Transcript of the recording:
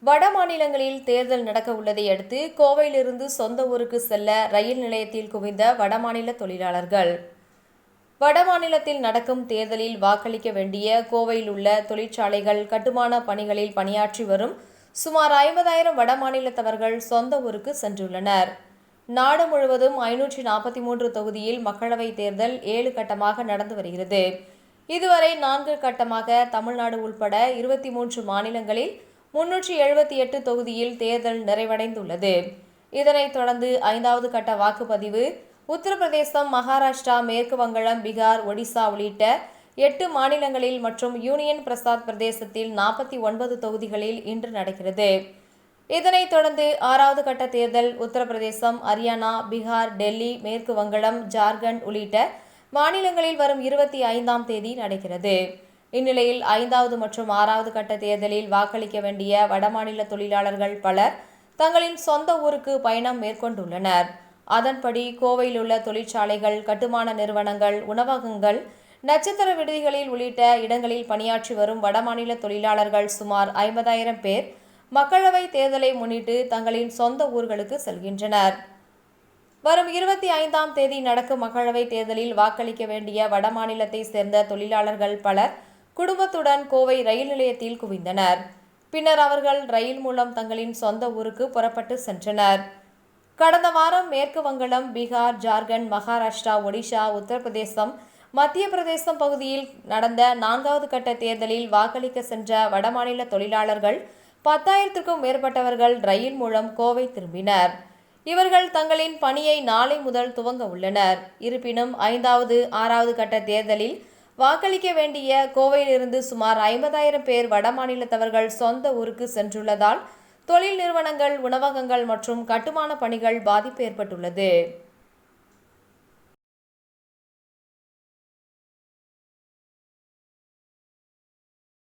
வட மாநிலங்களில் தேர்தல் நடக்க உள்ளதை அடுத்து கோவையிலிருந்து சொந்த ஊருக்கு செல்ல ரயில் நிலையத்தில் குவிந்த வடமாநில தொழிலாளர்கள். வடமாநிலத்தில் நடக்கும் தேர்தலில் வாக்களிக்க வேண்டிய கோவையில் உள்ள தொழிற்சாலைகள் கட்டுமான பணிகளில் பணியாற்றி வரும் சுமார் 50,000 வடமாநிலத்தவர்கள் சொந்த ஊருக்கு சென்றுள்ளனர். நாடு முழுவதும் 543 தொகுதியில் மக்களவைத் தேர்தல் 7 கட்டமாக நடந்து வருகிறது. இதுவரை 4 கட்டமாக தமிழ்நாடு உள்பட 23 மாநிலங்களில் 378 தொகுதியில் தேர்தல் நிறைவடைந்துள்ளது. இதனைத் தொடர்ந்து 5வது கட்ட வாக்குப்பதிவு உத்தரப்பிரதேசம், மகாராஷ்டிரா, மேற்கு வங்காளம், பீகார், ஒடிசா உள்ளிட்ட 8 மாநிலங்களில் மற்றும் யூனியன் பிரசாத் பிரதேசத்தில் 49 தொகுதிகளில் இன்று நடக்கிறது. இதனைத் தொடர்ந்து 6வது கட்ட தேர்தல் உத்தரப்பிரதேசம், ஹரியானா, பீகார், டெல்லி, மேற்கு வங்காளம், ஜார்க்கண்ட் உள்ளிட்ட மாநிலங்களில் வரும் 25ஆம் தேதி நடக்கிறது. இந்நிலையில் 5வது மற்றும் 6வது கட்ட தேர்தலில் வாக்களிக்க வேண்டிய வடமாநில தொழிலாளர்கள் பலர் தங்களின் சொந்த ஊருக்கு பயணம் மேற்கொண்டுள்ளனர். அதன்படி கோவையில் உள்ள தொழிற்சாலைகள், கட்டுமான நிறுவனங்கள், உணவகங்கள், நட்சத்திர விடுதிகளில் உள்ளிட்ட இடங்களில் பணியாற்றி வரும் வடமாநில தொழிலாளர்கள் சுமார் 50,000 பேர் மக்களவை தேர்தலை முன்னிட்டு தங்களின் சொந்த ஊர்களுக்கு செல்கின்றனர். வரும் 25ஆம் தேதி நடக்கும் மக்களவை தேர்தலில் வாக்களிக்க வேண்டிய வடமாநிலத்தை சேர்ந்த தொழிலாளர்கள் பலர் குடும்பத்துடன் கோவை ரயில் நிலையத்தில் குவிந்தனர். பின்னர் அவர்கள் ரயில் மூலம் தங்களின் சொந்த ஊருக்கு புறப்பட்டு சென்றனர். கடந்த வாரம் மேற்கு வங்காளம், பீகார், ஜார்க்கண்ட், மகாராஷ்டிரா, ஒடிசா, உத்தரப்பிரதேசம், மத்திய பிரதேசம் பகுதியில் நடந்த 4வது கட்ட தேர்தலில் வாக்களிக்க சென்ற வடமாநில தொழிலாளர்கள் 10,000க்கும் மேற்பட்டவர்கள் ரயில் மூலம் கோவை திரும்பினர். இவர்கள் தங்களின் பணியை நாளை முதல் துவங்க உள்ளனர். இருப்பினும் 5வது, 6வது கட்ட தேர்தலில் வாக்களிக்க வேண்டிய கோவையிலிருந்து சுமார் 50,000 பேர் வடமாநிலத்தவர்கள் சொந்த ஊருக்கு சென்றுள்ளதால் தொழில் நிறுவனங்கள், உணவகங்கள் மற்றும் கட்டுமான பணிகள் பாதிப்பு ஏற்பட்டுள்ளது.